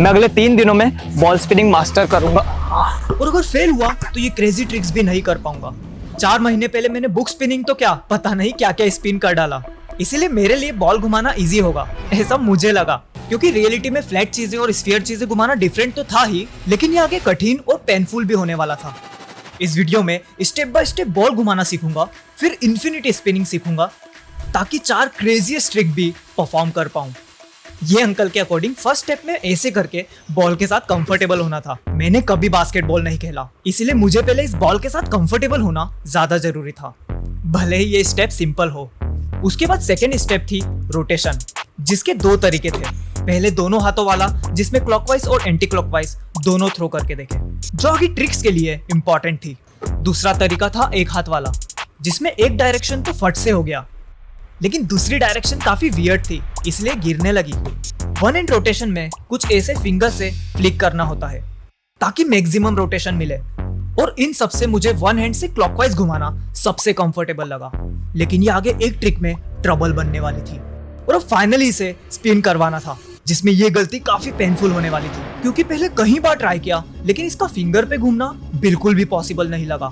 मैं अगले 3 दिनों में बॉल स्पिनिंग मास्टर करूंगा। और अगर फेल हुआ तो ये क्रेजी ट्रिक्स भी नहीं कर पाऊंगा। 4 महीने पहले मैंने बुक स्पिनिंग तो क्या पता नहीं क्या क्या स्पिन कर डाला, इसीलिए मेरे लिए बॉल घुमाना इजी होगा, ऐसा मुझे लगा। क्योंकि रियलिटी में फ्लैट चीजें और स्फीयर चीजें घुमाना डिफरेंट तो था ही, लेकिन ये आगे कठिन और पेनफुल भी होने वाला था। इस वीडियो में स्टेप बाय स्टेप बॉल घुमाना सीखूंगा, फिर इन्फिनिटी स्पिनिंग सीखूंगा, ताकि 4 क्रेजीएस्ट ट्रिक भी परफॉर्म कर पाऊं। ये अंकल के अकॉर्डिंग फर्स्ट स्टेप में ऐसे करके बॉल के साथ कंफर्टेबल होना था। मैंने कभी बास्केटबॉल नहीं खेला, इसीलिए मुझे पहले इस बॉल के साथ कंफर्टेबल होना ज्यादा जरूरी था, भले ही ये स्टेप सिंपल हो। उसके बाद सेकेंड स्टेप थी रोटेशन, जिसके 2 तरीके थे। पहले दोनों हाथों वाला, जिसमें क्लॉकवाइज और एंटी क्लॉकवाइज दोनों थ्रो करके देखे, जो आगे ट्रिक्स के लिए इंपॉर्टेंट थी। दूसरा तरीका था एक हाथ वाला, जिसमें एक डायरेक्शन तो फट से हो गया, लेकिन दूसरी डायरेक्शन काफी वियर्ड थी, इसलिए गिरने लगी। 1 हैंड रोटेशन में कुछ ऐसे फिंगर से फ्लिक करना होता है ताकि मैक्सिमम रोटेशन मिले, और इन सब से मुझे 1 हैंड से क्लॉकवाइज घुमाना सबसे कंफर्टेबल लगा। लेकिन ये आगे एक ट्रिक में ट्रबल बनने वाली थी, और अब फाइनली इसे स्पिन करवाना था, जिसमें ये गलती काफी पेनफुल होने वाली थी, क्योंकि पहले कई बार ट्राई किया, लेकिन इसका फिंगर पे घूमना बिल्कुल भी पॉसिबल नहीं लगा।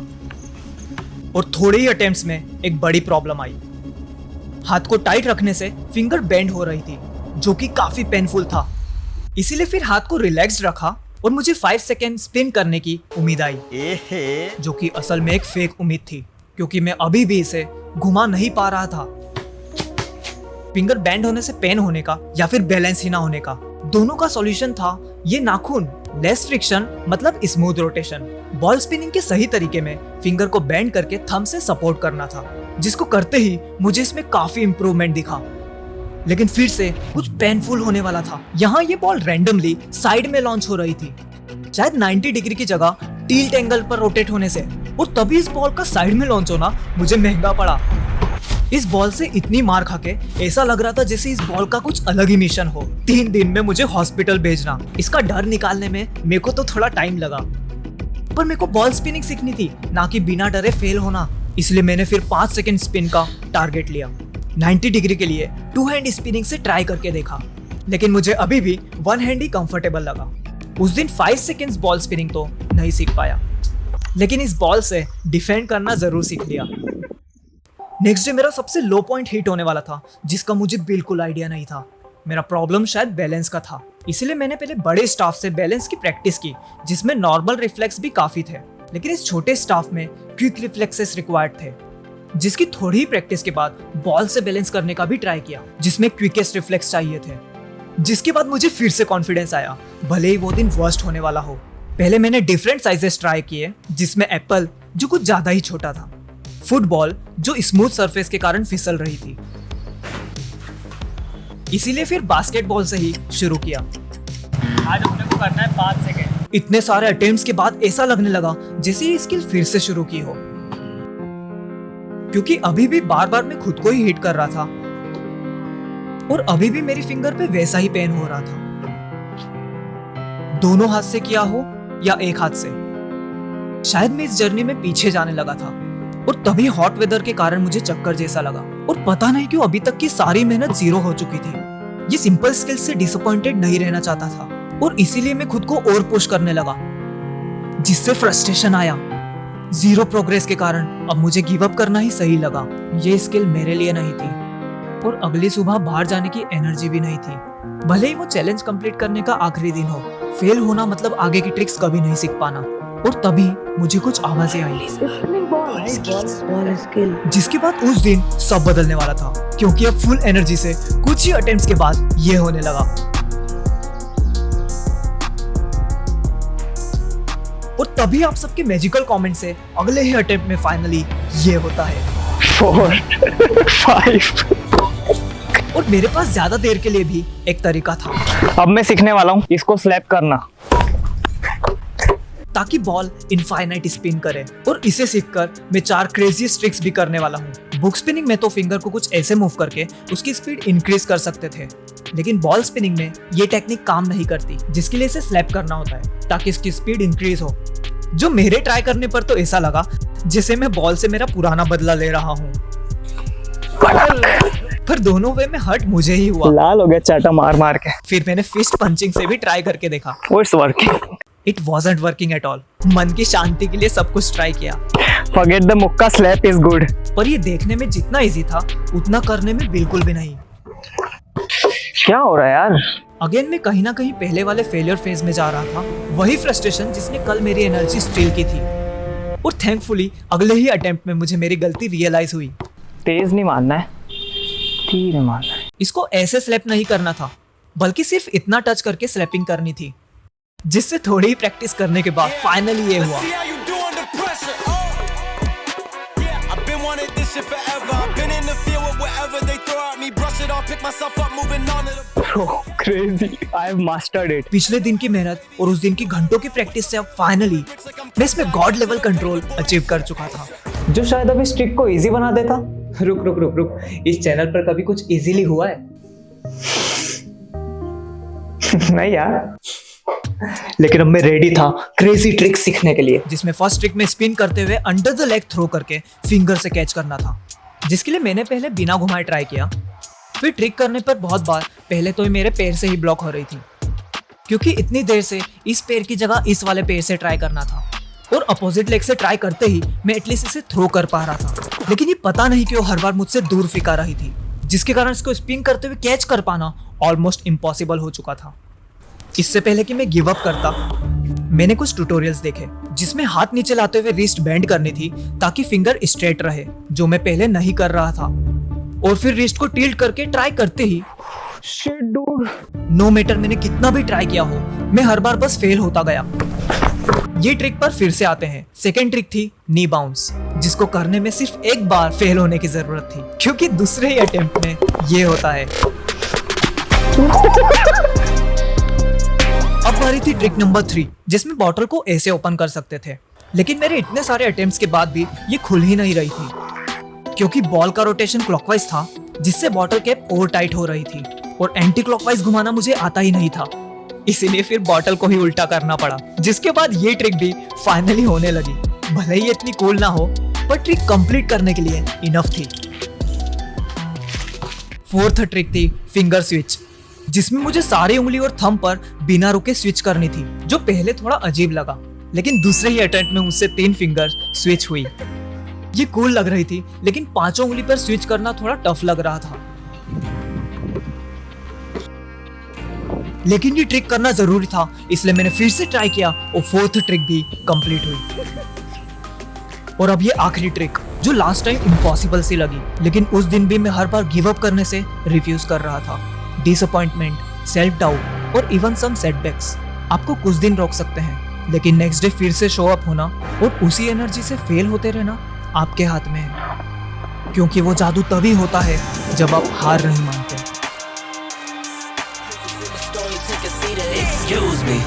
और थोड़े ही अटेम्प्ट्स में एक बड़ी प्रॉब्लम आई। हाथ को टाइट रखने से फिंगर बेंड हो रही थी, जो कि काफी पेनफुल था। इसीलिए फिर हाथ को रिलैक्स्ड रखा और मुझे 5 सेकेंड स्पिन करने की उम्मीद आई, जो कि असल में एक फेक उम्मीद थी, क्योंकि मैं अभी भी इसे घुमा नहीं पा रहा था। फिंगर बैंड होने से पेन होने का या फिर बैलेंस ही ना होने का, दोनों का सॉल्यूशन था ये नाखून, लेस फ्रिक्शन मतलब स्मूथ रोटेशन। बॉल स्पिनिंग के सही तरीके में फिंगर को बेंड करके थंब से सपोर्ट करना था, जिसको करते ही मुझे इसमें काफी इंप्रूवमेंट दिखा। लेकिन फिर से कुछ पेनफुल होने वाला था। यहाँ ये बॉल रैंडमली साइड में लॉन्च हो रही थी, शायद 90 डिग्री की जगह टिल्ट एंगल पर रोटेट होने से, और तभी इस बॉल का साइड में लॉन्च होना मुझे महंगा पड़ा। इस बॉल से इतनी मार खा के ऐसा लग रहा था जैसे इस बॉल का कुछ अलग ही मिशन हो। 3 दिन में मुझे हॉस्पिटल भेजना, इसका डर निकालने में मेरे को तो थोड़ा टाइम लगा, पर मेरे को बॉल स्पिनिंग सीखनी थी, ना कि बिना डरे फेल होना। इसलिए मैंने फिर 5 सेकंड स्पिन का टारगेट लिया। 90 डिग्री के लिए 2 हैंड स्पिनिंग से ट्राई करके देखा, लेकिन मुझे अभी भी 1 हैंड ही कंफर्टेबल लगा। उस दिन 5 सेकंड्स बॉल स्पिनिंग तो नहीं सीख पाया, लेकिन इस बॉल से डिफेंड करना जरूर सीख लिया। नेक्स्ट डे मेरा सबसे लो पॉइंट हिट होने वाला था, जिसका मुझे बिल्कुल आइडिया नहीं था। मेरा प्रॉब्लम शायद बैलेंस का था, इसलिए मैंने पहले बड़े स्टाफ से बैलेंस की प्रैक्टिस की, जिसमें नॉर्मल रिफ्लेक्स भी काफी थे, लेकिन इस छोटे स्टाफ में क्विक रिफ्लेक्सेस रिक्वायर्ड थे। जिसकी थोड़ी ही प्रैक्टिस के बाद बॉल से बैलेंस करने का भी ट्राई किया, जिसमें क्विकेस्ट रिफ्लेक्स चाहिए थे। जिसके बाद मुझे फिर से कॉन्फिडेंस आया, भले ही वो दिन वर्स्ट होने वाला हो। पहले मैंने डिफरेंट साइजेस ट्राई किए, जिसमें एप्पल जो कुछ ज्यादा ही छोटा था, फुटबॉल जो स्मूथ सरफेस के कारण फिसल रही थी, इसीलिए फिर बास्केटबॉल से ही शुरू किया। आज अपने को करना है 5 सेकेंड। इतने सारे अटेम्प्ट्स के बाद ऐसा लगने लगा जैसे ये स्किल फिर से शुरू की हो, क्योंकि अभी भी बार बार मैं खुद को ही हिट कर रहा था, और अभी भी मेरी फिंगर पे वैसा ही पेन हो रहा था। दोनों हाथ से किया हो या एक हाथ से, शायद मैं इस जर्नी में पीछे जाने लगा था। और तभी हॉट वेदर के कारण मुझे चक्कर जैसा लगा, और पता नहीं क्यों अभी तक की सारी मेहनत जीरो हो चुकी थी। ये सिंपल स्किल्स से डिसअपॉइंटेड नहीं रहना चाहता था, और इसीलिए मैं खुद को और पुश करने लगा, जिससे फ्रस्ट्रेशन आया। जीरो प्रोग्रेस के कारण अब मुझे गिव अप करना ही सही लगा। ये स्किल मेरे लिए नहीं थी, और अगली सुबह बाहर जाने की एनर्जी भी नहीं थी। भले ही वो चैलेंज कंप्लीट करने का आखिरी दिन हो, फेल होना मतलब आगे की ट्रिक्स कभी नहीं सीख पाना। और तभी मुझे कुछ आवाजें आई, जिसके बाद उस दिन सब बदलने वाला था, क्योंकि अब फुल एनर्जी से कुछ ही अटेम्प्ट्स के बाद ये होने लगा। और तभी आप सबके मैजिकल कमेंट से अगले ही अटेम्प्ट में फाइनली ये होता है 4 5। और मेरे पास ज्यादा देर के लिए भी एक तरीका था। अब मैं सीखने वाला हूँ इसको स्लैप करना, ताकि बॉल इनफाइनाइट स्पिन करे, और इसे सीखकर मैं 4 क्रेजीएस्ट ट्रिक्स भी करने वाला हूँ। बुक स्पिनिंग में तो फिंगर को कुछ ऐसे मूव करके उसकी स्पीड इंक्रीज कर सकते थे, लेकिन बॉल स्पिनिंग में ये टेक्निक काम नहीं करती, जिसके लिए इसे स्लैप करना होता है ताकि इसकी स्पीड इंक्रीज हो। जो मेरे ट्राई करने पर तो ऐसा लगा जैसे मैं बॉल से मेरा पुराना बदला ले रहा हूँ। पर दोनों वे में हर्ट मुझे ही हुआ। लाल हो गया चाटा मार मार के। फिर मैंने फिस्ट पंचिंग से भी ट्राई करके देखा। It's working. It wasn't working at all. मन की शांति के लिए सब कुछ ट्राई किया, फॉरगेट द मुक्का स्लैप इज गुड। पर ये देखने में जितना इजी था उतना करने में बिल्कुल भी नहीं। क्या हो रहा है यार? अगेन मैं कहीं ना कहीं पहले वाले फेलियर फेज में जा रहा था। वही फ्रस्ट्रेशन जिसने कल मेरी एनर्जी स्टील की थी। और थैंकफुली अगले ही अटेम्प्ट में मुझे मेरी गलती रियलाइज हुई। तेज नहीं मारना है, धीरे मारना है। इसको ऐसे स्लैप नहीं करना था, बल्कि सिर्फ इतना टच करके स्लैपिंग करनी थी, जिससे थोड़ी ही प्रैक्टिस करने के बाद फाइनली ये हुआ। Bro, crazy. I have mastered it. पिछले दिन की मेहनत और उस दिन की घंटों की प्रैक्टिस से अब फाइनली मैं इसमें गॉड लेवल कंट्रोल अचीव कर चुका था, जो शायद अब इस ट्रिक को इजी बना देता। रुक रुक रुक रुक, इस चैनल पर कभी कुछ इजीली हुआ है? नहीं यार, लेकिन अब मैं रेडी था क्रेजी ट्रिक सीखने के लिए, जिसमें फर्स्ट ट्रिक में स्पिन करते हुए अंडर द लेग थ्रो करके फिंगर से कैच करना था, जिसके लिए मैंने पहले बिना घुमाए ट्राई किया। फिर ट्रिक करने पर बहुत बार पहले तो ये मेरे पैर से ही ब्लॉक हो रही थी, क्योंकि इतनी देर से इस पैर की जगह इस वाले पैर से ट्राई करना था, और अपोजिट लेग से ट्राई करते ही मैं एटलीस्ट इसे थ्रो कर पा रहा था। लेकिन ये पता नहीं क्यों हर बार मुझसे दूर फिका रही थी, जिसके कारण इसको स्पिन करते हुए कैच कर पाना ऑलमोस्ट इम्पॉसिबल हो चुका था। इससे पहले कि मैं गिव अप करता, मैंने कुछ ट्यूटोरियल्स देखे जिसमें हाथ नीचे लाते हुए रिस्ट बेंड करनी थी ताकि फिंगर स्ट्रेट रहे, जो मैं पहले नहीं कर रहा था। और फिर रिस्ट को टिल्ट करके ट्राई करते ही शिट डूड, नो मैटर मैंने कितना भी ट्राई किया हो, मैं हर बार बस फेल होता गया। ये ट्रिक पर फिर से आते हैं। सेकेंड ट्रिक थी नी बाउंस, जिसको करने में सिर्फ एक बार फेल होने की जरूरत थी, क्योंकि दूसरे ही अटेम्प्ट में ये होता है। अब बारी थी ट्रिक नंबर 3, जिसमें बॉटल को ऐसे ओपन कर सकते थे, लेकिन मेरे इतने सारे अटेम्प्ट्स के बाद भी ये खुल ही नहीं रही थी, क्योंकि बॉल का रोटेशन क्लॉकवाइज था, जिससे बॉटल कैप ओवर टाइट हो रही थी, और एंटी क्लॉकवाइज घुमाना मुझे आता ही नहीं था। इसीलिए फिर बॉटल को ही उल्टा करना पड़ा, जिसके बाद ये ट्रिक भी फाइनली होने लगी। भले ही इतनी कूल ना हो, पर ट्रिक कंप्लीट करने के लिए इनफ थी। फोर्थ ट्रिक थी फिंगर स्विच, जिसमें मुझे सारी उंगली और थंब पर बिना रुके स्विच करनी थी, जो पहले थोड़ा अजीब लगा, लेकिन दूसरे ही अटेम्प्ट में मुझसे 3 फिंगर स्विच हुई। ये कूल लग रही थी, लेकिन 5 उंगली पर स्विच करना थोड़ा टफ लग रहा था। लेकिन ये ट्रिक करना जरूरी था, इसलिए मैंने फिर से ट्राई किया और फोर्थ ट्रिक भी कंप्लीट हुई। और अब ये आखिरी ट्रिक, जो लास्ट टाइम इम्पॉसिबल सी लगी, लेकिन उस दिन भी मैं हर बार गिव अप करने से रिफ्यूज कर रहा था। डिसअपॉइंटमेंट, सेल्फ डाउट और इवन सम सेटबैक्स आपको कुछ दिन रोक सकते हैं, लेकिन नेक्स्ट डे फिर से शो अप होना और उसी एनर्जी से फेल होते रहना आपके हाथ में है, क्योंकि वो जादू तभी होता है जब आप हार नहीं मानते। Excuse me.